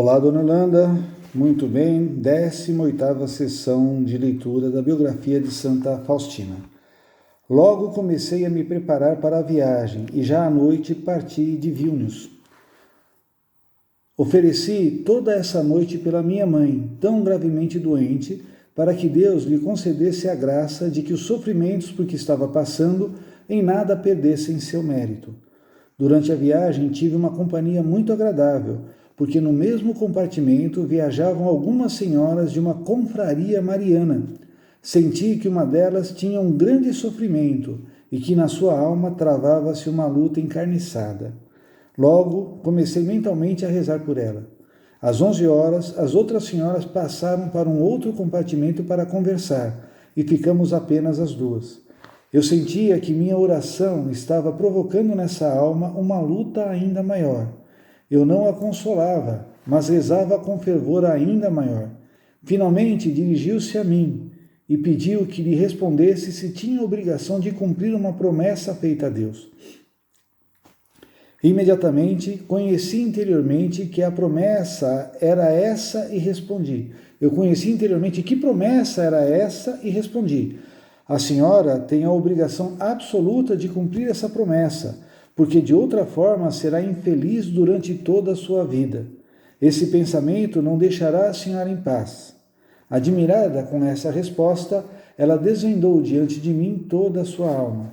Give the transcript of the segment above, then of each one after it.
Olá, dona Yolanda. Muito bem, 18ª sessão de leitura da biografia de Santa Faustina. Logo comecei a me preparar para a viagem e já à noite parti de Vilnius. Ofereci toda essa noite pela minha mãe, tão gravemente doente, para que Deus lhe concedesse a graça de que os sofrimentos por que estava passando em nada perdessem seu mérito. Durante a viagem tive uma companhia muito agradável, porque no mesmo compartimento viajavam algumas senhoras de uma confraria mariana. Senti que uma delas tinha um grande sofrimento e que na sua alma travava-se uma luta encarniçada. Logo, comecei mentalmente a rezar por ela. Às 11 horas, as outras senhoras passaram para um outro compartimento para conversar e ficamos apenas as duas. Eu sentia que minha oração estava provocando nessa alma uma luta ainda maior. Eu não a consolava, mas rezava com fervor ainda maior. Finalmente dirigiu-se a mim e pediu que lhe respondesse se tinha obrigação de cumprir uma promessa feita a Deus. Imediatamente conheci interiormente que a promessa era essa e respondi. Eu conheci interiormente que promessa era essa e respondi. A senhora tem a obrigação absoluta de cumprir essa promessa, porque de outra forma será infeliz durante toda a sua vida. Esse pensamento não deixará a senhora em paz. Admirada com essa resposta, ela desvendou diante de mim toda a sua alma.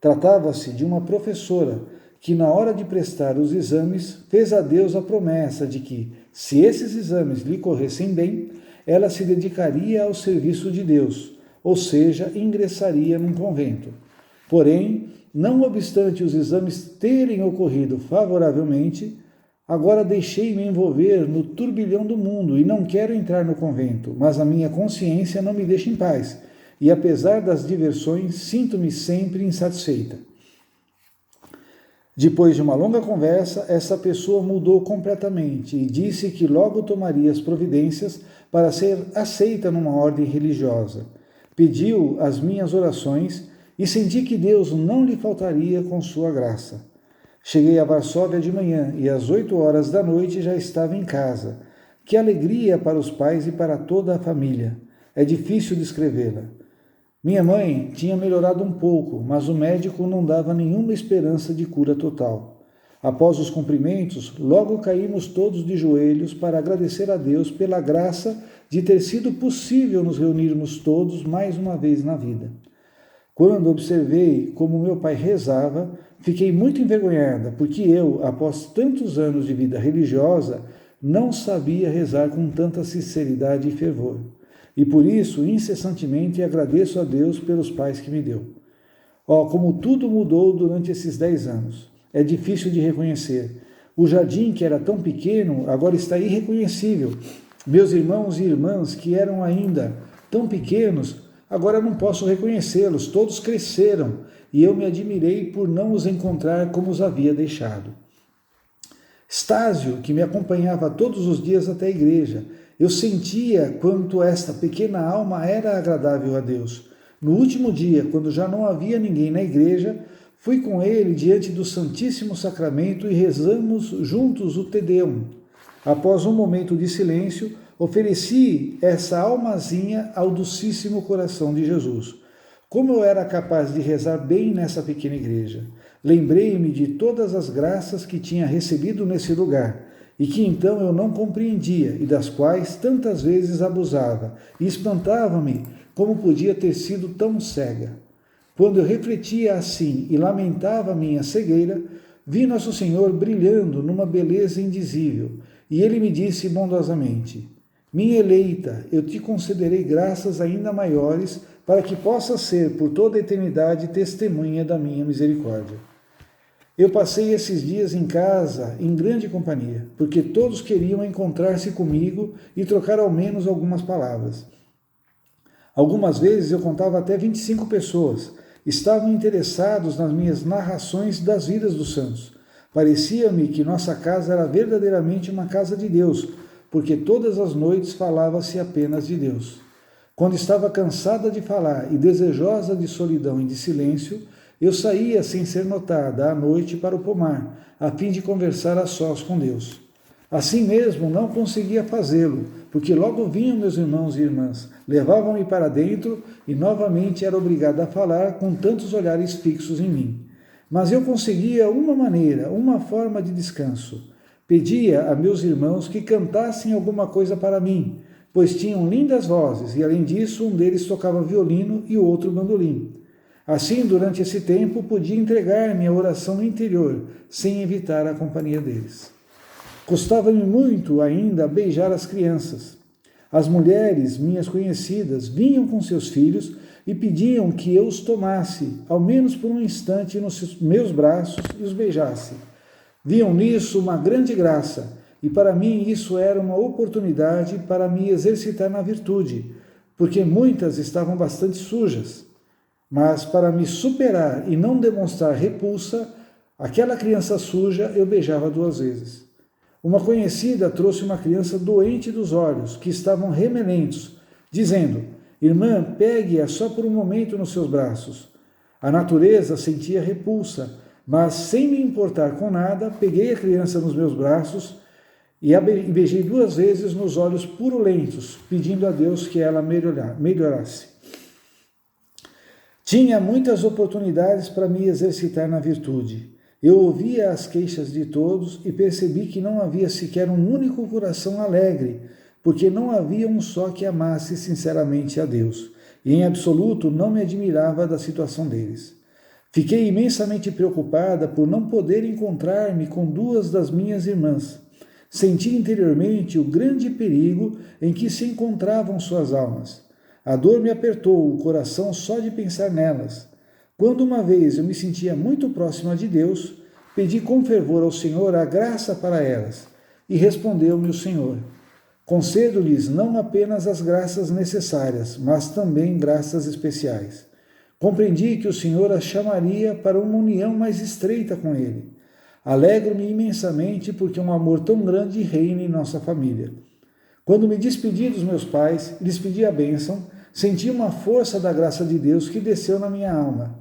Tratava-se de uma professora que, na hora de prestar os exames, fez a Deus a promessa de que, se esses exames lhe corressem bem, ela se dedicaria ao serviço de Deus, ou seja, ingressaria num convento. Porém, não obstante os exames terem ocorrido favoravelmente, agora deixei-me envolver no turbilhão do mundo e não quero entrar no convento, mas a minha consciência não me deixa em paz, e apesar das diversões, sinto-me sempre insatisfeita. Depois de uma longa conversa, essa pessoa mudou completamente e disse que logo tomaria as providências para ser aceita numa ordem religiosa. Pediu as minhas orações e senti que Deus não lhe faltaria com sua graça. Cheguei a Varsóvia de manhã e às 8 horas da noite já estava em casa. Que alegria para os pais e para toda a família. É difícil descrevê-la. Minha mãe tinha melhorado um pouco, mas o médico não dava nenhuma esperança de cura total. Após os cumprimentos, logo caímos todos de joelhos para agradecer a Deus pela graça de ter sido possível nos reunirmos todos mais uma vez na vida. Quando observei como meu pai rezava, fiquei muito envergonhada, porque eu, após tantos anos de vida religiosa, não sabia rezar com tanta sinceridade e fervor. E por isso, incessantemente, agradeço a Deus pelos pais que me deu. Como tudo mudou durante esses 10 anos. É difícil de reconhecer. O jardim, que era tão pequeno, agora está irreconhecível. Meus irmãos e irmãs, que eram ainda tão pequenos, agora não posso reconhecê-los, todos cresceram, e eu me admirei por não os encontrar como os havia deixado. Stásio, que me acompanhava todos os dias até a igreja, eu sentia quanto esta pequena alma era agradável a Deus. No último dia, quando já não havia ninguém na igreja, fui com ele diante do Santíssimo Sacramento e rezamos juntos o Te Deum. Após um momento de silêncio, ofereci essa almazinha ao Docíssimo Coração de Jesus. Como eu era capaz de rezar bem nessa pequena igreja? Lembrei-me de todas as graças que tinha recebido nesse lugar e que então eu não compreendia e das quais tantas vezes abusava, e espantava-me como podia ter sido tão cega. Quando eu refletia assim e lamentava minha cegueira, vi Nosso Senhor brilhando numa beleza indizível, e ele me disse bondosamente: minha eleita, eu te concederei graças ainda maiores para que possas ser por toda a eternidade testemunha da minha misericórdia. Eu passei esses dias em casa em grande companhia, porque todos queriam encontrar-se comigo e trocar ao menos algumas palavras. Algumas vezes eu contava até 25 pessoas. Estavam interessados nas minhas narrações das vidas dos santos. Parecia-me que nossa casa era verdadeiramente uma casa de Deus, porque todas as noites falava-se apenas de Deus. Quando estava cansada de falar e desejosa de solidão e de silêncio, eu saía sem ser notada à noite para o pomar, a fim de conversar a sós com Deus. Assim mesmo, não conseguia fazê-lo, porque logo vinham meus irmãos e irmãs, levavam-me para dentro e novamente era obrigado a falar com tantos olhares fixos em mim. Mas eu conseguia uma maneira, uma forma de descanso. Pedia a meus irmãos que cantassem alguma coisa para mim, pois tinham lindas vozes e, além disso, um deles tocava violino e o outro bandolim. Assim, durante esse tempo, podia entregar-me à oração no interior, sem evitar a companhia deles. Custava-me muito ainda beijar as crianças. As mulheres, minhas conhecidas, vinham com seus filhos e pediam que eu os tomasse, ao menos por um instante, nos meus braços e os beijasse. Viam nisso uma grande graça, e para mim isso era uma oportunidade para me exercitar na virtude, porque muitas estavam bastante sujas. Mas para me superar e não demonstrar repulsa, aquela criança suja eu beijava 2 vezes. Uma conhecida trouxe uma criança doente dos olhos, que estavam remelentos, dizendo: irmã, pegue-a só por um momento nos seus braços. A natureza sentia repulsa, mas sem me importar com nada, peguei a criança nos meus braços e a beijei 2 vezes nos olhos purulentos, pedindo a Deus que ela melhorasse. Tinha muitas oportunidades para me exercitar na virtude. Eu ouvia as queixas de todos e percebi que não havia sequer um único coração alegre, porque não havia um só que amasse sinceramente a Deus, e em absoluto não me admirava da situação deles. Fiquei imensamente preocupada por não poder encontrar-me com 2 das minhas irmãs. Senti interiormente o grande perigo em que se encontravam suas almas. A dor me apertou o coração só de pensar nelas. Quando uma vez eu me sentia muito próxima de Deus, pedi com fervor ao Senhor a graça para elas, e respondeu-me o Senhor: concedo-lhes não apenas as graças necessárias, mas também graças especiais. Compreendi que o Senhor as chamaria para uma união mais estreita com Ele. Alegro-me imensamente porque um amor tão grande reina em nossa família. Quando me despedi dos meus pais, lhes pedi a bênção, senti uma força da graça de Deus que desceu na minha alma.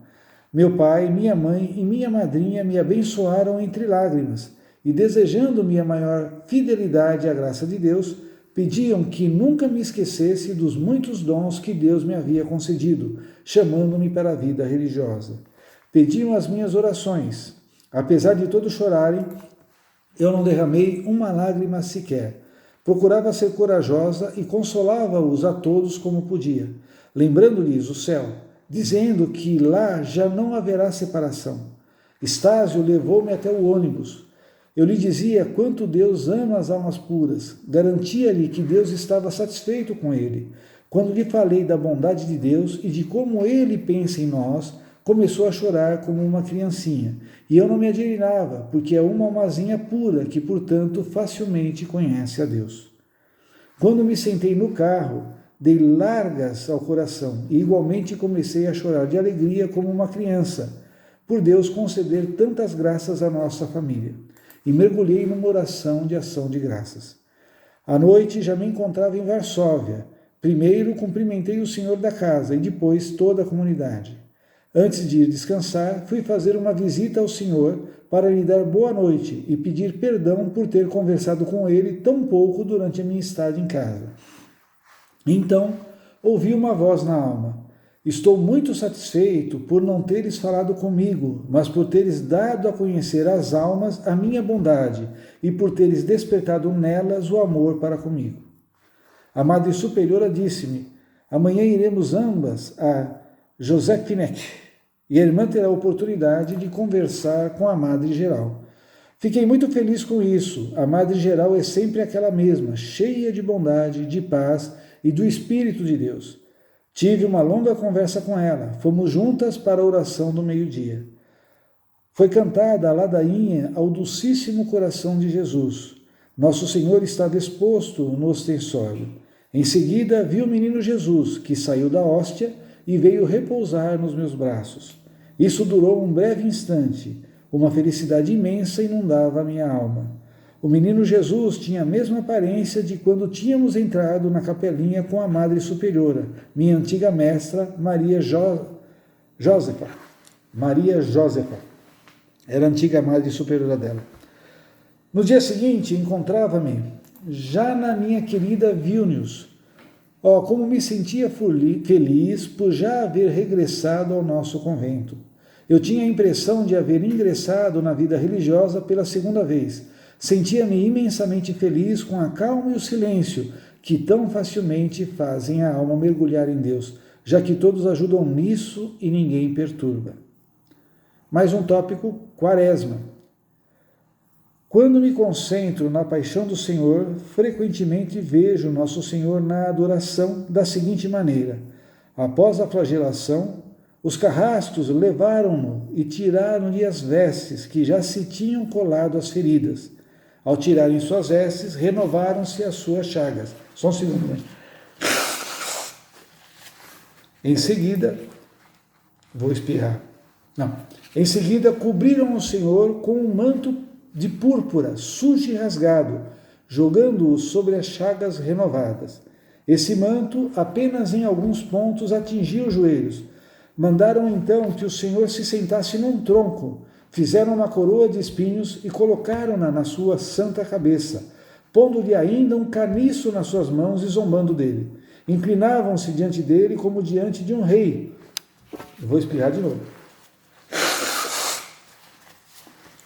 Meu pai, minha mãe e minha madrinha me abençoaram entre lágrimas e, desejando-me a maior fidelidade à graça de Deus, pediam que nunca me esquecesse dos muitos dons que Deus me havia concedido, chamando-me para a vida religiosa. Pediam as minhas orações. Apesar de todos chorarem, eu não derramei uma lágrima sequer. Procurava ser corajosa e consolava-os a todos como podia, lembrando-lhes o céu, dizendo que lá já não haverá separação. Estásio levou-me até o ônibus. Eu lhe dizia quanto Deus ama as almas puras, garantia-lhe que Deus estava satisfeito com ele. Quando lhe falei da bondade de Deus e de como ele pensa em nós, começou a chorar como uma criancinha. E eu não me admirava, porque é uma almazinha pura que, portanto, facilmente conhece a Deus. Quando me sentei no carro, dei largas ao coração e igualmente comecei a chorar de alegria como uma criança, por Deus conceder tantas graças à nossa família. E mergulhei numa oração de ação de graças. À noite já me encontrava em Varsóvia. Primeiro cumprimentei o senhor da casa e depois toda a comunidade. Antes de ir descansar, fui fazer uma visita ao senhor para lhe dar boa noite e pedir perdão por ter conversado com ele tão pouco durante a minha estada em casa. Então, ouvi uma voz na alma: estou muito satisfeito por não teres falado comigo, mas por teres dado a conhecer às almas a minha bondade e por teres despertado nelas o amor para comigo. A Madre Superiora disse-me: amanhã iremos ambas a Josephinek e a irmã terá a oportunidade de conversar com a Madre Geral. Fiquei muito feliz com isso. A Madre Geral é sempre aquela mesma, cheia de bondade, de paz e do Espírito de Deus. Tive uma longa conversa com ela. Fomos juntas para a oração do meio-dia. Foi cantada a ladainha ao Dulcíssimo Coração de Jesus. Nosso Senhor estava exposto no ostensório. Em seguida, vi o menino Jesus, que saiu da hóstia e veio repousar nos meus braços. Isso durou um breve instante. Uma felicidade imensa inundava a minha alma. O menino Jesus tinha a mesma aparência de quando tínhamos entrado na capelinha com a Madre Superiora, minha antiga mestra, Maria Jósefa. Era a antiga Madre Superiora dela. No dia seguinte, encontrava-me já na minha querida Vilnius. Oh, como me sentia feliz por já haver regressado ao nosso convento. Eu tinha a impressão de haver ingressado na vida religiosa pela segunda vez. Sentia-me imensamente feliz com a calma e o silêncio que tão facilmente fazem a alma mergulhar em Deus, já que todos ajudam nisso e ninguém perturba. Mais um tópico, Quaresma. Quando me concentro na paixão do Senhor, frequentemente vejo Nosso Senhor na adoração da seguinte maneira: após a flagelação, os carrascos levaram-no e tiraram-lhe as vestes que já se tinham colado às feridas. Ao tirarem suas vestes, renovaram-se as suas chagas. Só um segundo, né? Em seguida, vou espirrar. Não. Em seguida, cobriram o Senhor com um manto de púrpura, sujo e rasgado, jogando-o sobre as chagas renovadas. Esse manto, apenas em alguns pontos, atingia os joelhos. Mandaram então que o Senhor se sentasse num tronco, fizeram uma coroa de espinhos e colocaram-na na sua santa cabeça, pondo-lhe ainda um caniço nas suas mãos e zombando dele. Inclinavam-se diante dele como diante de um rei. Eu vou espirrar de novo.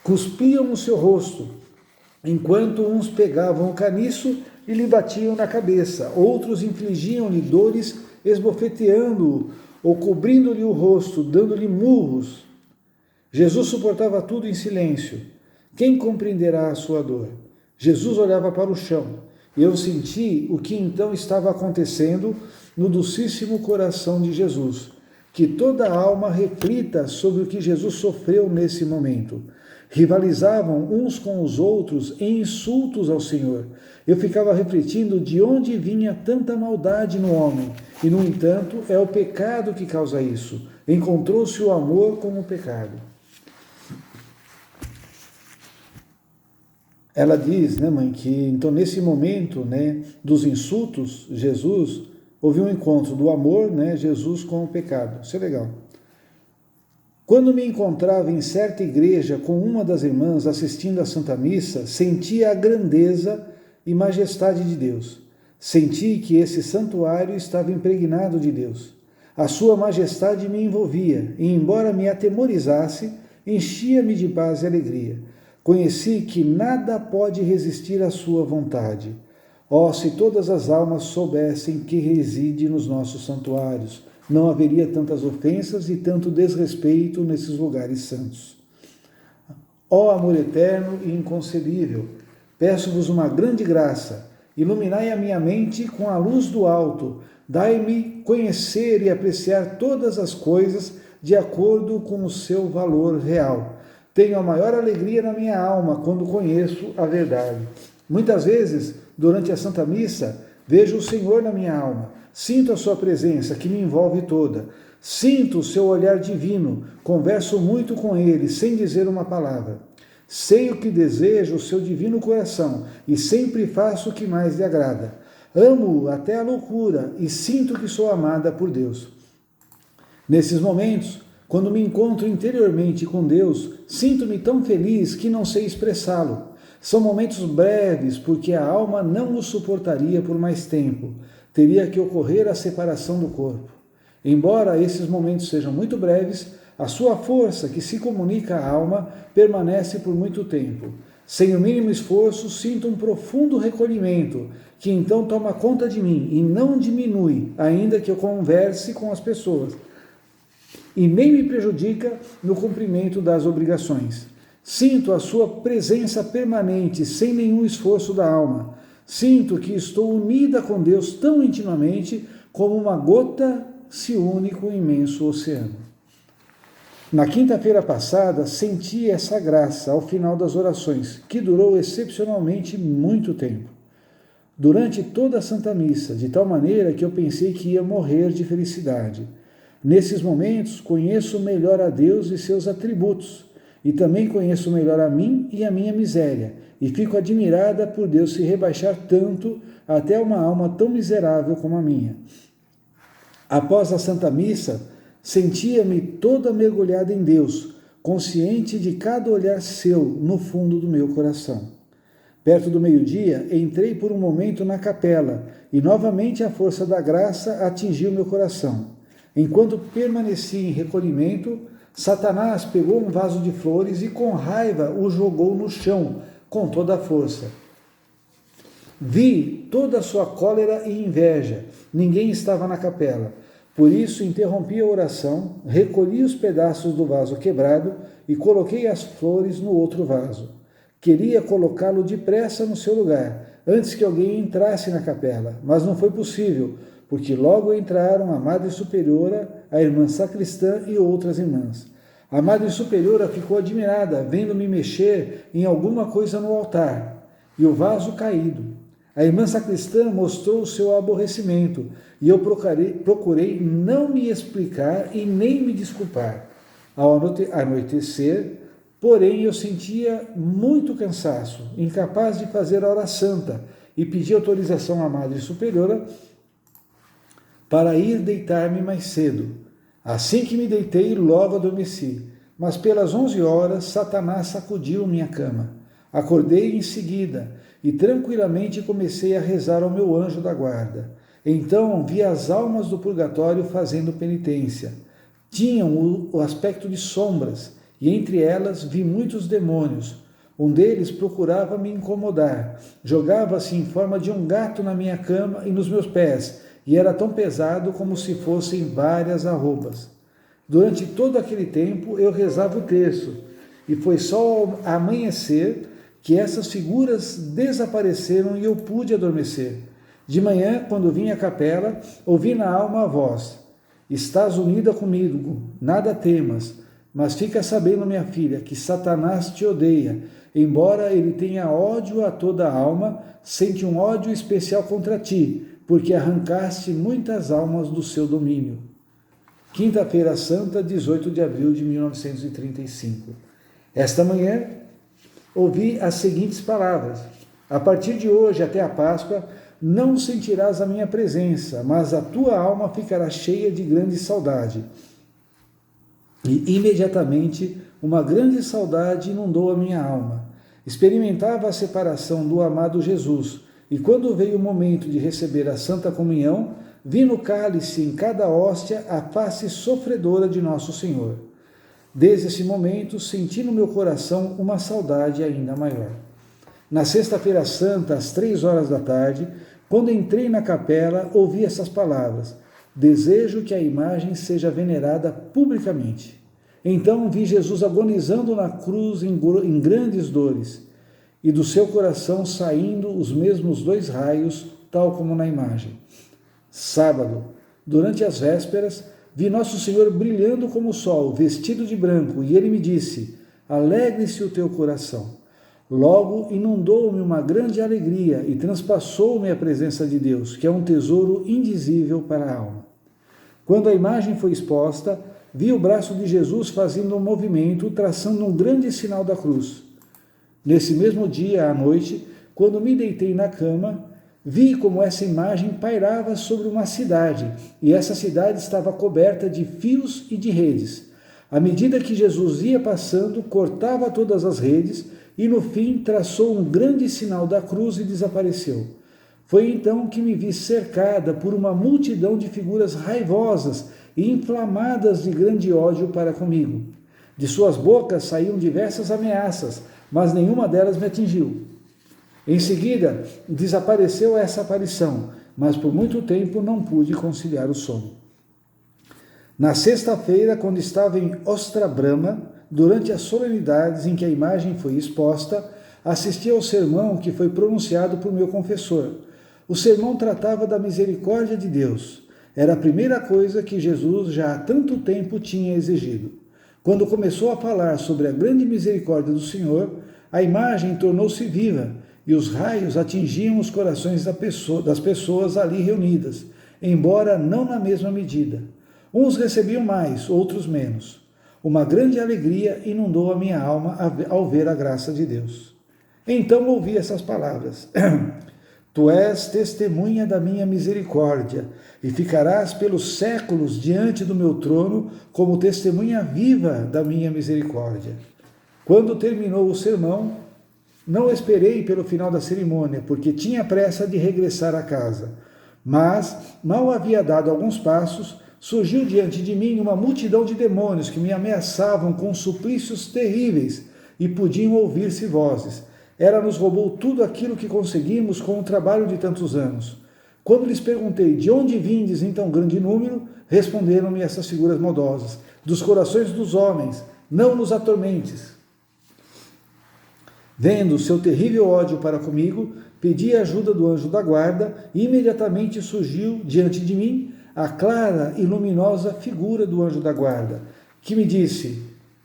Cuspiam o seu rosto, enquanto uns pegavam o caniço e lhe batiam na cabeça, outros infligiam-lhe dores, esbofeteando-o ou cobrindo-lhe o rosto, dando-lhe murros. Jesus suportava tudo em silêncio. Quem compreenderá a sua dor? Jesus olhava para o chão, e eu senti o que então estava acontecendo no docíssimo coração de Jesus. Que toda a alma reflita sobre o que Jesus sofreu nesse momento. Rivalizavam uns com os outros em insultos ao Senhor. Eu ficava refletindo de onde vinha tanta maldade no homem, e, no entanto, é o pecado que causa isso. Encontrou-se o amor como o pecado. Ela diz, né, mãe, que então nesse momento, né, dos insultos, Jesus, houve um encontro do amor, né, Jesus com o pecado. Isso é legal. Quando me encontrava em certa igreja com uma das irmãs assistindo à Santa Missa, sentia a grandeza e majestade de Deus. Senti que esse santuário estava impregnado de Deus. A sua majestade me envolvia e, embora me atemorizasse, enchia-me de paz e alegria. Conheci que nada pode resistir à sua vontade. Oh, se todas as almas soubessem que reside nos nossos santuários, não haveria tantas ofensas e tanto desrespeito nesses lugares santos. Ó amor eterno e inconcebível, peço-vos uma grande graça, iluminai a minha mente com a luz do alto, dai-me conhecer e apreciar todas as coisas de acordo com o seu valor real. Tenho a maior alegria na minha alma quando conheço a verdade. Muitas vezes, durante a Santa Missa, vejo o Senhor na minha alma, sinto a sua presença que me envolve toda, sinto o seu olhar divino, converso muito com ele sem dizer uma palavra. Sei o que deseja o seu divino coração e sempre faço o que mais lhe agrada. Amo-o até a loucura e sinto que sou amada por Deus. Nesses momentos, quando me encontro interiormente com Deus, sinto-me tão feliz que não sei expressá-lo. São momentos breves, porque a alma não o suportaria por mais tempo. Teria que ocorrer a separação do corpo. Embora esses momentos sejam muito breves, a sua força, que se comunica à alma, permanece por muito tempo. Sem o mínimo esforço, sinto um profundo recolhimento, que então toma conta de mim e não diminui, ainda que eu converse com as pessoas, e nem me prejudica no cumprimento das obrigações. Sinto a sua presença permanente, sem nenhum esforço da alma. Sinto que estou unida com Deus tão intimamente como uma gota se une com o imenso oceano. Na quinta-feira passada, senti essa graça ao final das orações, que durou excepcionalmente muito tempo. Durante toda a Santa Missa, de tal maneira que eu pensei que ia morrer de felicidade. Nesses momentos, conheço melhor a Deus e seus atributos, e também conheço melhor a mim e a minha miséria, e fico admirada por Deus se rebaixar tanto até uma alma tão miserável como a minha. Após a Santa Missa, sentia-me toda mergulhada em Deus, consciente de cada olhar seu no fundo do meu coração. Perto do meio-dia, entrei por um momento na capela e novamente a força da graça atingiu meu coração. Enquanto permaneci em recolhimento, Satanás pegou um vaso de flores e com raiva o jogou no chão com toda a força. Vi toda a sua cólera e inveja. Ninguém estava na capela. Por isso interrompi a oração, recolhi os pedaços do vaso quebrado e coloquei as flores no outro vaso. Queria colocá-lo depressa no seu lugar, antes que alguém entrasse na capela, mas não foi possível, porque logo entraram a Madre Superiora, a irmã sacristã e outras irmãs. A Madre Superiora ficou admirada, vendo-me mexer em alguma coisa no altar, e o vaso caído. A irmã sacristã mostrou o seu aborrecimento, e eu procurei não me explicar e nem me desculpar. Ao anoitecer, porém, eu sentia muito cansaço, incapaz de fazer a hora santa, e pedi autorização à Madre Superiora para ir deitar-me mais cedo. Assim que me deitei, logo adormeci. Mas pelas 11 horas, Satanás sacudiu minha cama. Acordei em seguida e tranquilamente comecei a rezar ao meu anjo da guarda. Então vi as almas do purgatório fazendo penitência. Tinham o aspecto de sombras, e entre elas vi muitos demônios. Um deles procurava me incomodar. Jogava-se em forma de um gato na minha cama e nos meus pés, e era tão pesado como se fossem várias arrobas. Durante todo aquele tempo eu rezava o terço, e foi só ao amanhecer que essas figuras desapareceram e eu pude adormecer. De manhã, quando vim à capela, ouvi na alma a voz: estás unida comigo, nada temas, mas fica sabendo, minha filha, que Satanás te odeia. Embora ele tenha ódio a toda a alma, sente um ódio especial contra ti, porque arrancaste muitas almas do seu domínio. Quinta-feira Santa, 18 de abril de 1935. Esta manhã, ouvi as seguintes palavras: a partir de hoje até a Páscoa, não sentirás a minha presença, mas a tua alma ficará cheia de grande saudade. E imediatamente uma grande saudade inundou a minha alma. Experimentava a separação do amado Jesus, e quando veio o momento de receber a Santa Comunhão, vi no cálice em cada hóstia a face sofredora de Nosso Senhor. Desde esse momento, senti no meu coração uma saudade ainda maior. Na Sexta-feira Santa, às 3 horas da tarde, quando entrei na capela, ouvi essas palavras: desejo que a imagem seja venerada publicamente. Então vi Jesus agonizando na cruz em grandes dores, e do seu coração saindo os mesmos 2 raios, tal como na imagem. Sábado, durante as vésperas, vi Nosso Senhor brilhando como o sol, vestido de branco, e ele me disse: alegre-se o teu coração. Logo inundou-me uma grande alegria e transpassou-me a presença de Deus, que é um tesouro indizível para a alma. Quando a imagem foi exposta, vi o braço de Jesus fazendo um movimento, traçando um grande sinal da cruz. Nesse mesmo dia, à noite, quando me deitei na cama, vi como essa imagem pairava sobre uma cidade, e essa cidade estava coberta de fios e de redes. À medida que Jesus ia passando, cortava todas as redes e, no fim, traçou um grande sinal da cruz e desapareceu. Foi então que me vi cercada por uma multidão de figuras raivosas e inflamadas de grande ódio para comigo. De suas bocas saíam diversas ameaças, mas nenhuma delas me atingiu. Em seguida, desapareceu essa aparição, mas por muito tempo não pude conciliar o sono. Na sexta-feira, quando estava em Ostrabrama, durante as solenidades em que a imagem foi exposta, assisti ao sermão que foi pronunciado por meu confessor. O sermão tratava da misericórdia de Deus. Era a primeira coisa que Jesus já há tanto tempo tinha exigido. Quando começou a falar sobre a grande misericórdia do Senhor, a imagem tornou-se viva e os raios atingiam os corações das pessoas ali reunidas, embora não na mesma medida. Uns recebiam mais, outros menos. Uma grande alegria inundou a minha alma ao ver a graça de Deus. Então ouvi essas palavras: Tu és testemunha da minha misericórdia, e ficarás pelos séculos diante do meu trono como testemunha viva da minha misericórdia. Quando terminou o sermão, Não esperei pelo final da cerimônia, porque tinha pressa de regressar à casa. Mas, mal havia dado alguns passos, surgiu diante de mim uma multidão de demônios que me ameaçavam com suplícios terríveis e podiam ouvir-se vozes. Ela nos roubou tudo aquilo que conseguimos com o trabalho de tantos anos. Quando lhes perguntei de onde vindes em tão grande número, responderam-me essas figuras maldosas: dos corações dos homens, não nos atormentes. Vendo seu terrível ódio para comigo, pedi a ajuda do anjo da guarda e imediatamente surgiu diante de mim a clara e luminosa figura do anjo da guarda, que me disse: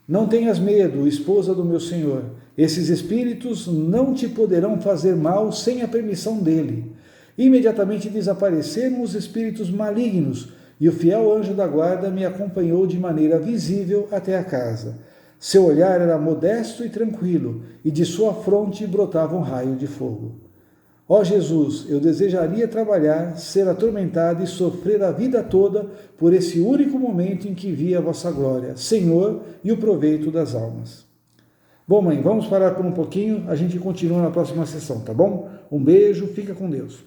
não tenhas medo, esposa do meu Senhor. Esses espíritos não te poderão fazer mal sem a permissão dele. Imediatamente desapareceram os espíritos malignos e o fiel anjo da guarda me acompanhou de maneira visível até a casa. Seu olhar era modesto e tranquilo, e de sua fronte brotava um raio de fogo. Ó Jesus, eu desejaria trabalhar, ser atormentado e sofrer a vida toda por esse único momento em que vi a vossa glória, Senhor, e o proveito das almas. Bom, mãe, vamos parar por um pouquinho, a gente continua na próxima sessão, tá bom? Um beijo, fica com Deus.